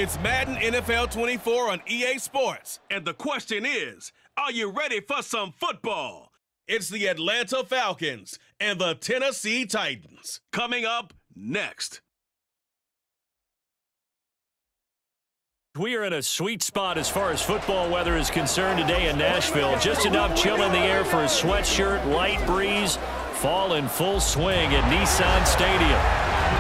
It's Madden NFL 24 on EA Sports. And the question is, are you ready for some football? It's the Atlanta Falcons and the Tennessee Titans. Coming up next. We are in a sweet spot as far as football weather is concerned today in Nashville. Just enough chill in the air for a sweatshirt, light breeze, fall in full swing at Nissan Stadium.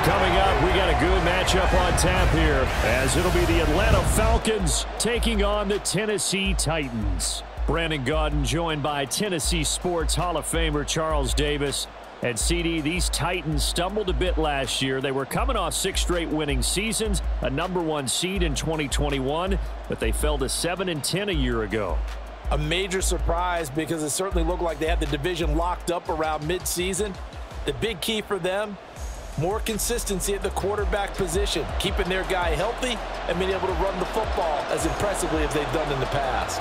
Coming up, we got a good matchup on tap here, as it'll be the Atlanta Falcons taking on the Tennessee Titans. Brandon Gaudin joined by Tennessee Sports Hall of Famer Charles Davis. And CD, these Titans stumbled a bit last year. They were coming off 6 straight winning seasons, a #1 seed in 2021, but they fell to 7-10 a year ago. A major surprise because it certainly looked like they had the division locked up around midseason. The big key for them, more consistency at the quarterback position, keeping their guy healthy and being able to run the football as impressively as they've done in the past.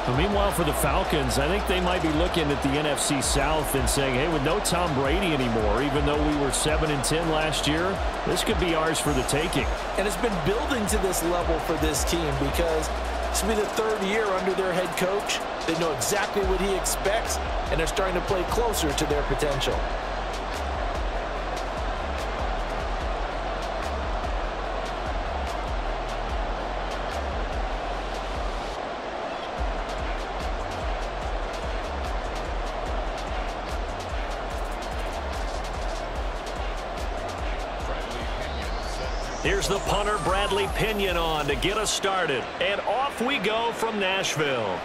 Well, meanwhile, for the Falcons, I think they might be looking at the NFC South and saying, hey, with no Tom Brady anymore, even though we were 7-10 last year, this could be ours for the taking. And it's been building to this level for this team because this will be the 3rd year under their head coach. They know exactly what he expects, and they're starting to play closer to their potential. Here's the punter, Bradley Pinion, on to get us started. And off we go from Nashville.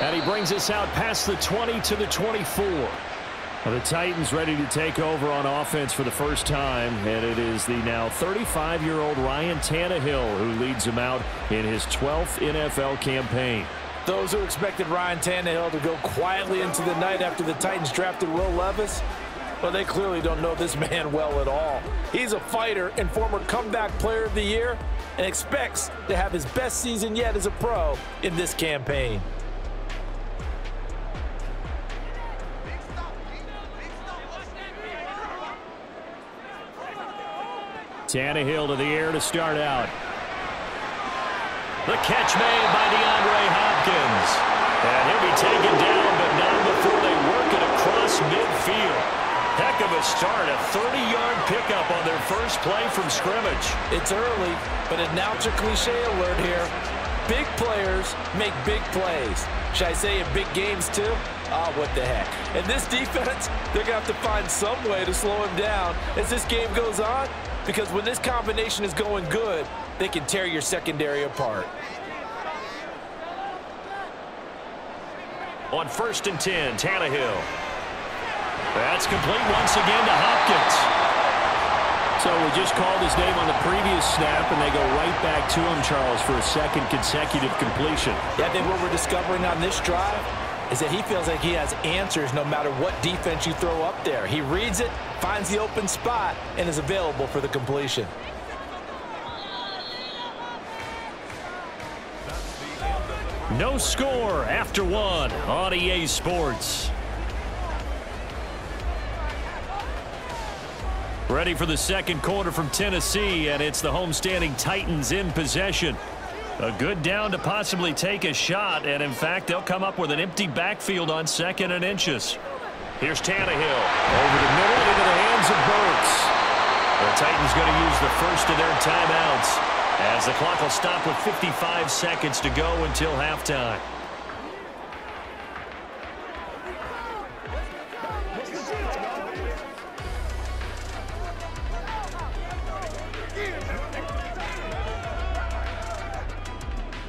And he brings us out past the 20 to the 24. Well, the Titans ready to take over on offense for the first time, and it is the now 35-year-old Ryan Tannehill who leads him out in his 12th NFL campaign. Those who expected Ryan Tannehill to go quietly into the night after the Titans drafted Will Levis, well, they clearly don't know this man well at all. He's a fighter and former comeback player of the year and expects to have his best season yet as a pro in this campaign. Tannehill to the air to start out. The catch made by DeAndre Hopkins. And he'll be taken down, but not before they work it across midfield. Heck of a start, a 30-yard pickup on their first play from scrimmage. It's early, but announcer cliche alert here. Big players make big plays. Should I say in big games too? Oh, what the heck. And this defense, they're going to have to find some way to slow him down as this game goes on, because when this combination is going good, they can tear your secondary apart. On 1st and 10, Tannehill. That's complete once again to Hopkins. So we just called his name on the previous snap, and they go right back to him, Charles, for a 2nd consecutive completion. Yeah, I think what we're discovering on this drive is that he feels like he has answers no matter what defense you throw up there. He reads it, finds the open spot, and is available for the completion. No score after 1 on EA Sports. Ready for the 2nd quarter from Tennessee, and it's the homestanding Titans in possession. A good down to possibly take a shot, and in fact, they'll come up with an empty backfield on 2nd and inches. Here's Tannehill over the middle into the hands of Burks. The Titans going to use the first of their timeouts, as the clock will stop with 55 seconds to go until halftime.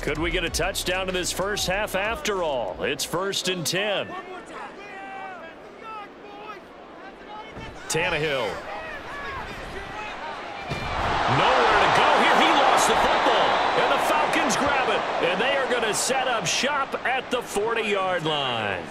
Could we get a touchdown in this first half after all? It's 1st and 10. Tannehill. Nowhere to go here. He lost the football. And the Falcons grab it. And they are going to set up shop at the 40-yard line.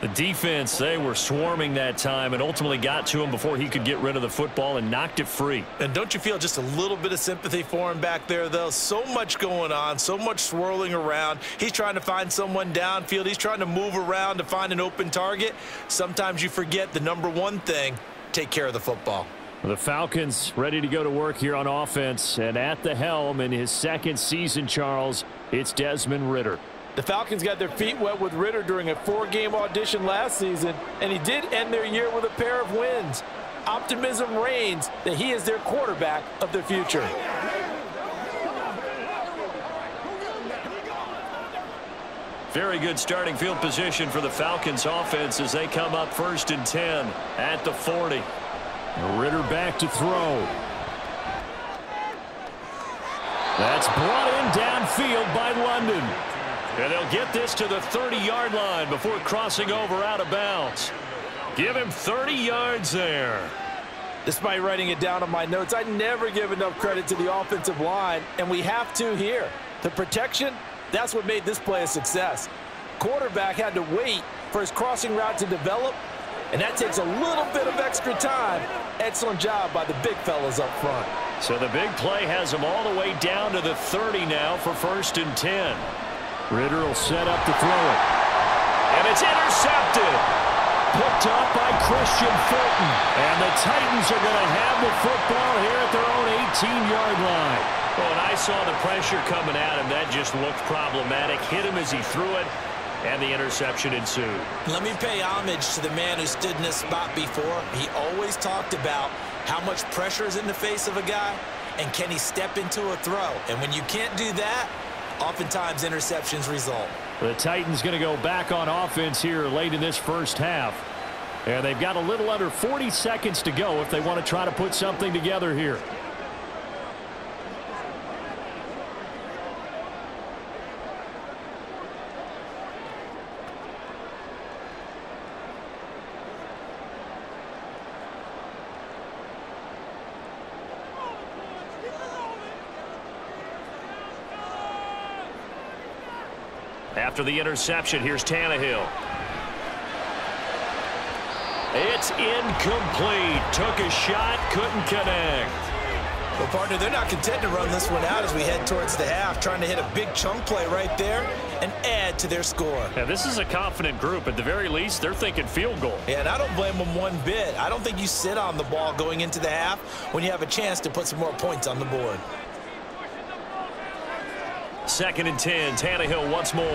The defense, they were swarming that time and ultimately got to him before he could get rid of the football and knocked it free. And don't you feel just a little bit of sympathy for him back there, though? So much going on, so much swirling around. He's trying to find someone downfield. He's trying to move around to find an open target. Sometimes you forget the #1 thing, take care of the football. The Falcons ready to go to work here on offense, and at the helm in his second season, Charles, it's Desmond Ridder. The Falcons got their feet wet with Ridder during a 4-game audition last season, and he did end their year with a pair of wins. Optimism reigns that he is their quarterback of the future. Very good starting field position for the Falcons offense as they come up 1st and 10 at the 40. Ridder back to throw. That's brought in downfield by London. And they'll get this to the 30-yard line before crossing over out of bounds. Give him 30 yards there. Despite writing it down on my notes, I never give enough credit to the offensive line, and we have to here. The protection, that's what made this play a success. Quarterback had to wait for his crossing route to develop, and that takes a little bit of extra time. Excellent job by the big fellas up front. So the big play has them all the way down to the 30 now for 1st and 10. Ridder will set up to throw it. And it's intercepted. Picked up by Christian Fulton. And the Titans are going to have the football here at their own 18-yard line. Well, and I saw the pressure coming at him. That just looked problematic. Hit him as he threw it, and the interception ensued. Let me pay homage to the man who stood in this spot before. He always talked about how much pressure is in the face of a guy, and can he step into a throw. And when you can't do that, oftentimes interceptions result. The Titans going to go back on offense here late in this first half. And they've got a little under 40 seconds to go if they want to try to put something together here. After the interception, here's Tannehill. It's incomplete. Took a shot, couldn't connect. Well, partner, they're not content to run this one out as we head towards the half, trying to hit a big chunk play right there and add to their score. Yeah, this is a confident group. At the very least, they're thinking field goal. Yeah, and I don't blame them one bit. I don't think you sit on the ball going into the half when you have a chance to put some more points on the board. 2nd and 10, Tannehill once more.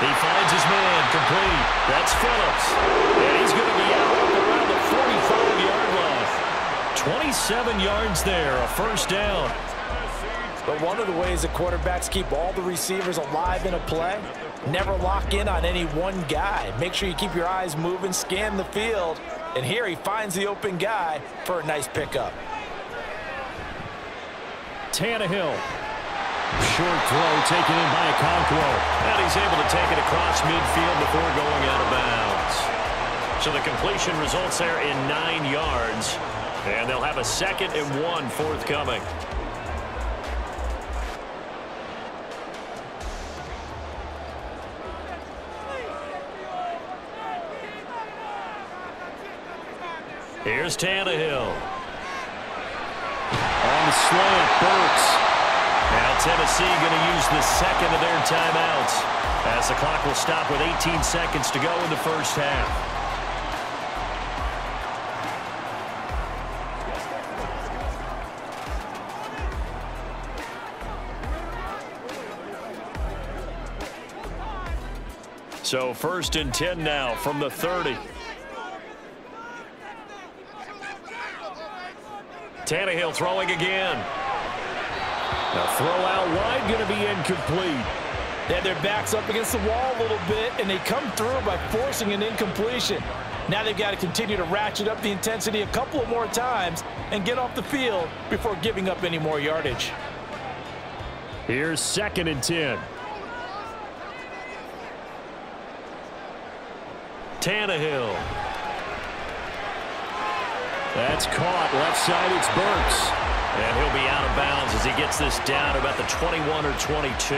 He finds his man, complete. That's Phillips. And he's going to be out around the 45-yard line. 27 yards there, a 1st down. But one of the ways that quarterbacks keep all the receivers alive in a play, never lock in on any one guy. Make sure you keep your eyes moving, scan the field. And here he finds the open guy for a nice pickup. Tannehill. Short throw taken in by Okonkwo. And he's able to take it across midfield before going out of bounds. So the completion results there in 9 yards. And they'll have a 2nd and 1 forthcoming. Here's Tannehill. On the slant, Burks. Now Tennessee going to use the 2nd of their timeouts as the clock will stop with 18 seconds to go in the first half. So 1st and 10 now from the 30. Tannehill throwing again. Now throw out wide, going to be incomplete. They had their backs up against the wall a little bit, and they come through by forcing an incompletion. Now they've got to continue to ratchet up the intensity a couple of more times and get off the field before giving up any more yardage. Here's 2nd and 10. Tannehill. That's caught. Left side, it's Burks. And he'll be out of bounds as he gets this down about the 21 or 22.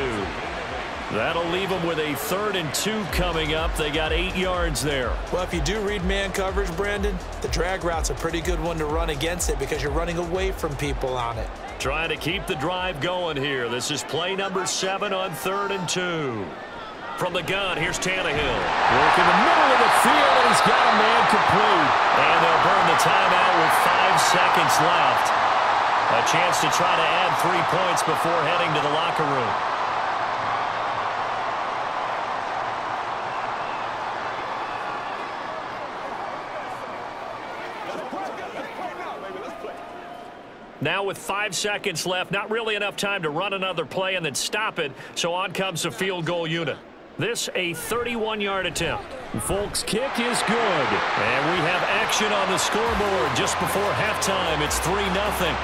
That'll leave them with a 3rd and 2 coming up. They got 8 yards there. Well, if you do read man coverage, Brandon, the drag route's a pretty good one to run against it because you're running away from people on it. Trying to keep the drive going here. This is play number 7 on 3rd and 2. From the gun, here's Tannehill. Work in the middle of the field, and he's got a man complete. And they'll burn the timeout with 5 seconds left. A chance to try to add 3 points before heading to the locker room. Now with 5 seconds left, not really enough time to run another play and then stop it, so on comes the field goal unit. This a 31-yard attempt. Folks' kick is good. And we have action on the scoreboard just before halftime. It's 3-0.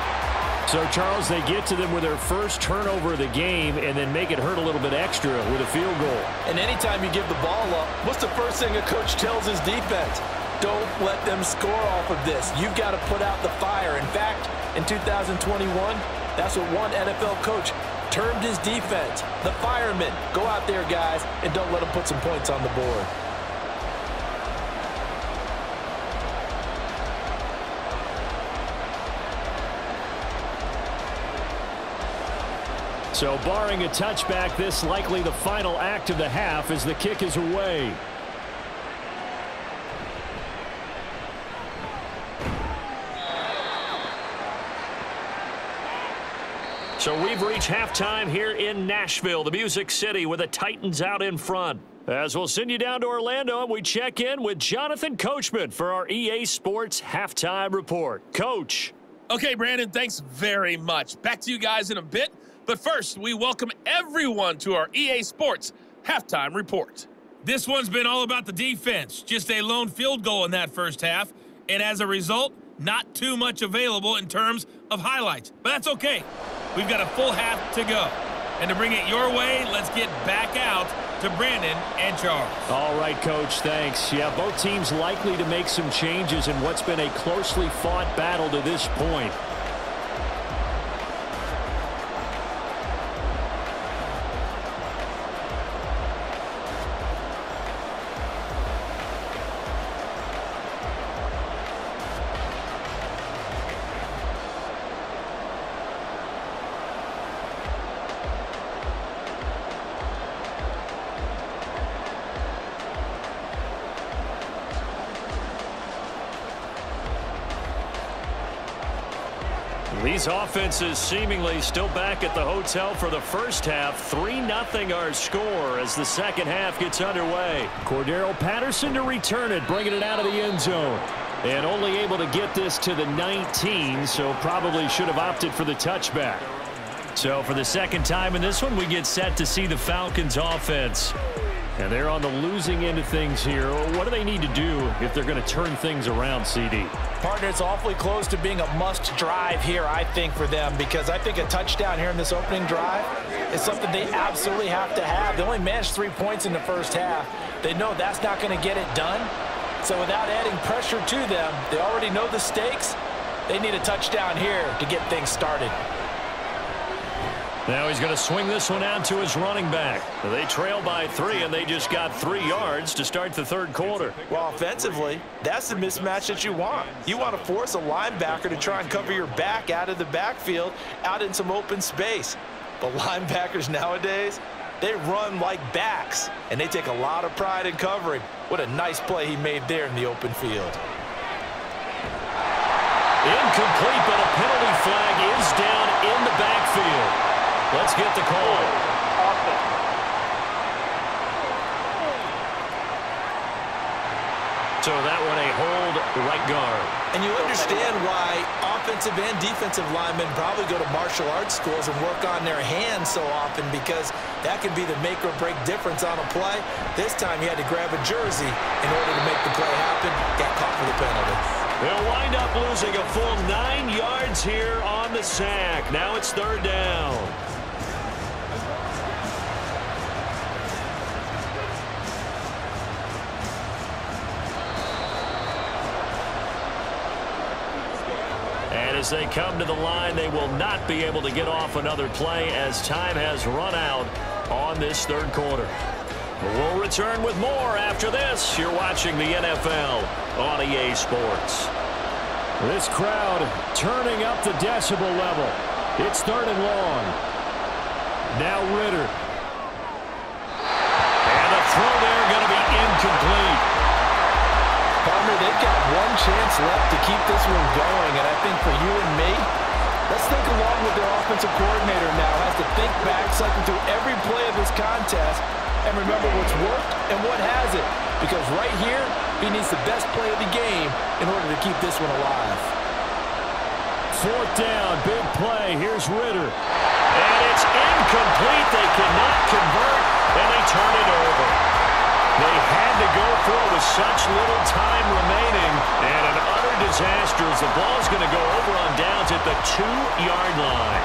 So, Charles, they get to them with their first turnover of the game and then make it hurt a little bit extra with a field goal. And anytime you give the ball up, what's the first thing a coach tells his defense? Don't let them score off of this. You've got to put out the fire. In fact, in 2021, that's what one NFL coach termed his defense. The firemen. Go out there, guys, and don't let them put some points on the board. So barring a touchback, this likely the final act of the half as the kick is away. So we've reached halftime here in Nashville, the Music City, with the Titans out in front. As we'll send you down to Orlando, and we check in with Jonathan Coachman for our EA Sports Halftime Report. Coach. Okay, Brandon, thanks very much. Back to you guys in a bit. But first, we welcome everyone to our EA Sports Halftime Report. This one's been all about the defense. Just a lone field goal in that first half. And as a result, not too much available in terms of highlights. But that's okay. We've got a full half to go. And to bring it your way, let's get back out to Brandon and Charles. All right, Coach, thanks. Yeah, both teams likely to make some changes in what's been a closely fought battle to this point. These offenses seemingly still back at the hotel for the first half. 3-0 our score as the second half gets underway. Cordero Patterson to return it, bringing it out of the end zone. And only able to get this to the 19, so probably should have opted for the touchback. So for the second time in this one, we get set to see the Falcons offense. And they're on the losing end of things here. What do they need to do if they're going to turn things around, CD? Partner, it's awfully close to being a must drive here, I think, for them, because I think a touchdown here in this opening drive is something they absolutely have to have. They only managed 3 points in the first half. They know that's not going to get it done. So without adding pressure to them, they already know the stakes. They need a touchdown here to get things started. Now he's going to swing this one out to his running back. They trail by 3, and they just got 3 yards to start the third quarter. Well, offensively, that's the mismatch that you want. You want to force a linebacker to try and cover your back out of the backfield, out in some open space. But linebackers nowadays, they run like backs, and they take a lot of pride in covering. What a nice play he made there in the open field. Incomplete, but a penalty flag is down in the backfield. Let's get the call. So that one a hold right guard. And you understand why offensive and defensive linemen probably go to martial arts schools and work on their hands so often, because that can be the make or break difference on a play. This time he had to grab a jersey in order to make the play happen. Got caught for the penalty. They'll wind up losing a full 9 yards here on the sack. Now it's third down. And as they come to the line, they will not be able to get off another play as time has run out on this third quarter. We'll return with more after this. You're watching the NFL on EA Sports. This crowd turning up the decibel level. It's third and long. Now Ritter. And incomplete. Partner, they've got one chance left to keep this one going, and I think for you and me, let's think along with their offensive coordinator now. Has to think back, cycle through every play of this contest, and remember what's worked and what hasn't. Because right here, he needs the best play of the game in order to keep this one alive. 4th down, big play. Here's Ritter. And it's incomplete. They cannot convert, and they turn it over. They had to go for it with such little time remaining, and an utter disaster as the ball's going to go over on downs at the 2-yard line.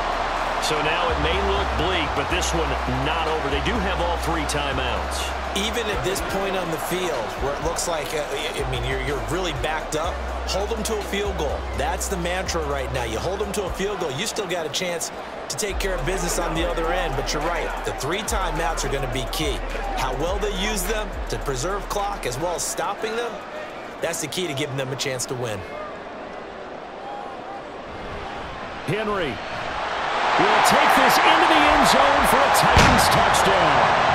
So now it may look bleak, but this one not over. They do have all 3 timeouts. Even at this point on the field, where it looks like, you're really backed up, hold them to a field goal. That's the mantra right now. You hold them to a field goal, you still got a chance to take care of business on the other end. But you're right, the 3 timeouts are going to be key. How well they use them to preserve clock as well as stopping them, that's the key to giving them a chance to win. Henry will take this into the end zone for a Titans touchdown.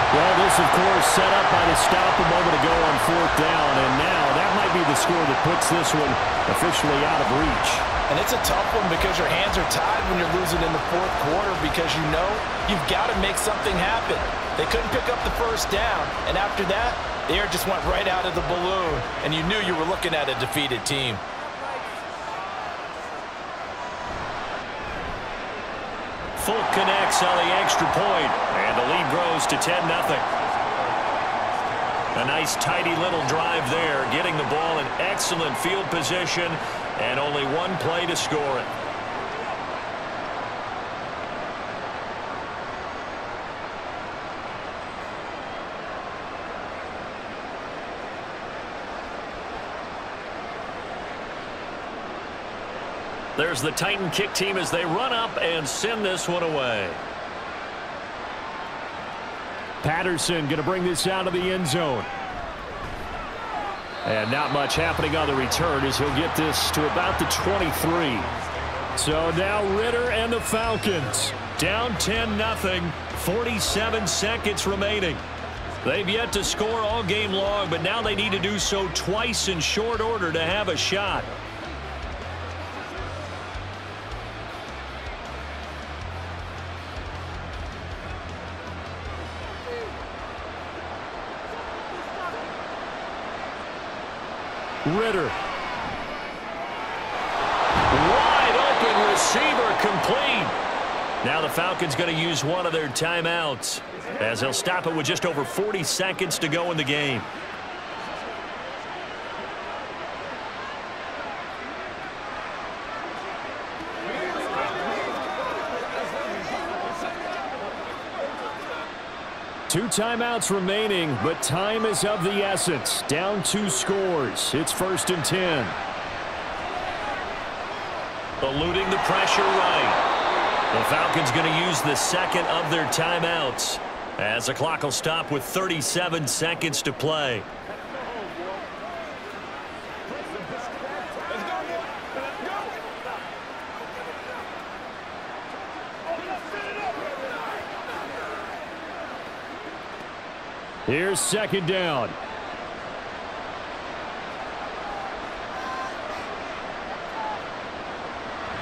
Well, this, of course, set up by the stop a moment ago on 4th down, and now that might be the score that puts this one officially out of reach. And it's a tough one because your hands are tied when you're losing in the 4th quarter because you know you've got to make something happen. They couldn't pick up the 1st down, and after that, the air just went right out of the balloon, and you knew you were looking at a defeated team. Folk connects on the extra point, and the lead grows to 10-0. A nice, tidy little drive there, getting the ball in excellent field position, and only 1 play to score it. There's the Titan kick team as they run up and send this one away. Patterson going to bring this out of the end zone. And not much happening on the return as he'll get this to about the 23. So now Ritter and the Falcons down 10-0, 47 seconds remaining. They've yet to score all game long, but now they need to do so twice in short order to have a shot. Ritter. Wide open receiver complete. Now the Falcons going to use one of their timeouts as they'll stop it with just over 40 seconds to go in the game. Two timeouts remaining, but time is of the essence. Down 2 scores. It's 1st and 10. Eluding the pressure right. The Falcons going to use the second of their timeouts as the clock will stop with 37 seconds to play. Here's 2nd down.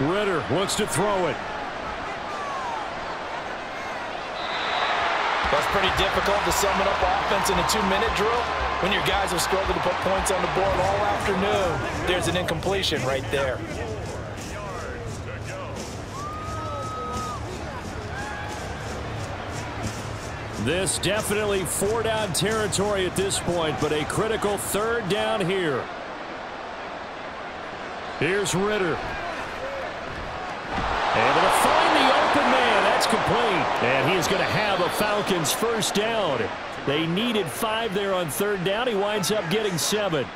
Ritter wants to throw it. That's pretty difficult to sum it up offense in a 2-minute drill when your guys have struggled to put points on the board all afternoon. There's an incompletion right there. This definitely 4-down territory at this point, but a critical 3rd down here. Here's Ritter. Able to find the open man. That's complete. And he is going to have a Falcons 1st down. They needed 5 there on 3rd down. He winds up getting 7.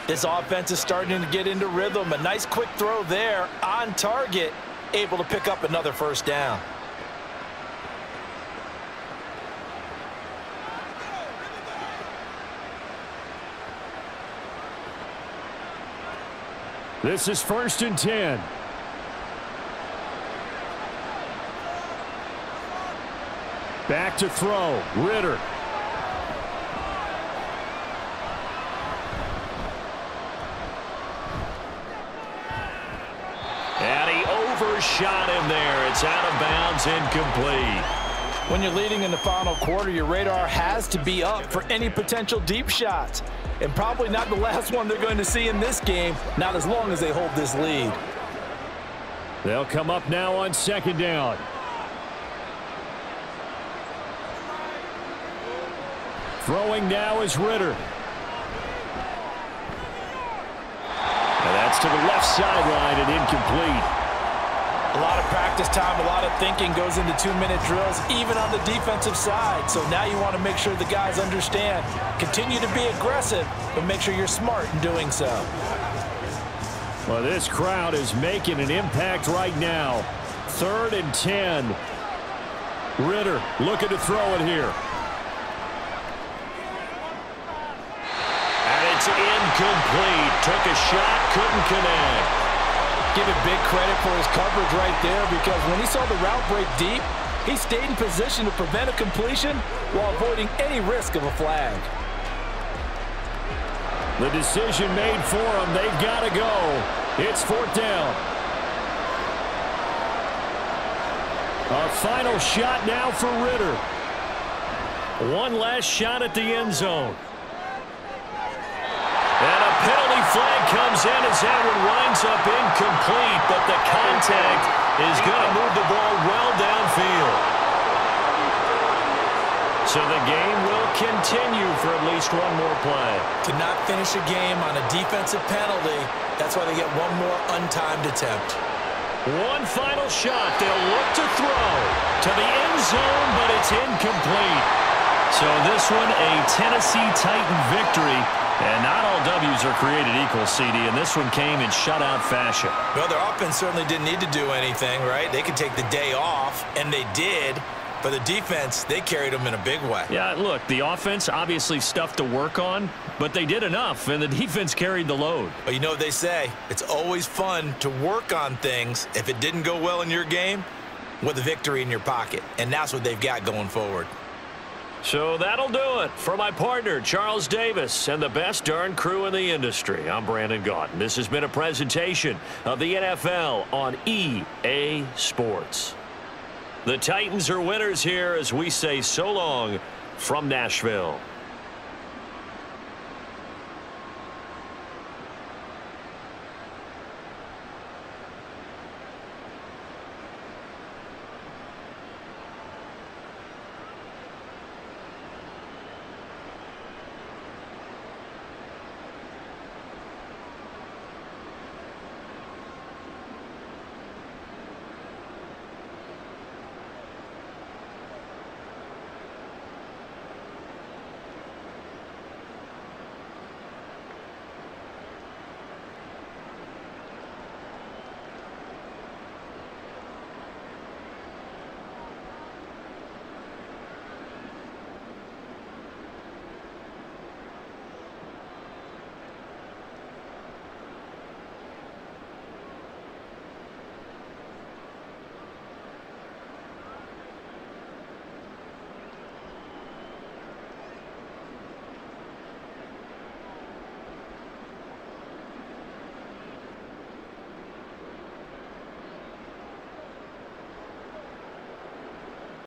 This offense is starting to get into rhythm. A nice quick throw there on target. Able to pick up another 1st down. This is 1st and 10. Back to throw. Ritter. It's incomplete. When you're leading in the final quarter, your radar has to be up for any potential deep shots. And probably not the last one they're going to see in this game, not as long as they hold this lead. They'll come up now on second down. Throwing now is Ritter. And that's to the left sideline and incomplete. A lot of practice time, a lot of thinking goes into 2-minute drills, even on the defensive side. So now you want to make sure the guys understand. Continue to be aggressive, but make sure you're smart in doing so. Well, this crowd is making an impact right now. 3rd and 10. Ritter looking to throw it here. And it's incomplete. Took a shot, couldn't connect. Give it big credit for his coverage right there, because when he saw the route break deep, he stayed in position to prevent a completion while avoiding any risk of a flag. The decision made for them. They've got to go. It's 4th down. A final shot now for Ritter. One last shot at the end zone. And a penalty flag comes in as that one winds up incomplete, but the contact is going to move the ball well downfield. So the game will continue for at least one more play. To not finish a game on a defensive penalty, that's why they get one more untimed attempt. One final shot. They'll look to throw to the end zone, but it's incomplete. So this one, a Tennessee Titan victory. And not all W's are created equal, CD, and this one came in shutout fashion. Well, their offense certainly didn't need to do anything, right? They could take the day off, and they did. But the defense, they carried them in a big way. Yeah, look, the offense, obviously stuff to work on, but they did enough, and the defense carried the load. But you know what they say, it's always fun to work on things if it didn't go well in your game with a victory in your pocket. And that's what they've got going forward. So that'll do it. For my partner, Charles Davis, and the best darn crew in the industry, I'm Brandon Gaudin. This has been a presentation of the NFL on EA Sports. The Titans are winners here as we say so long from Nashville.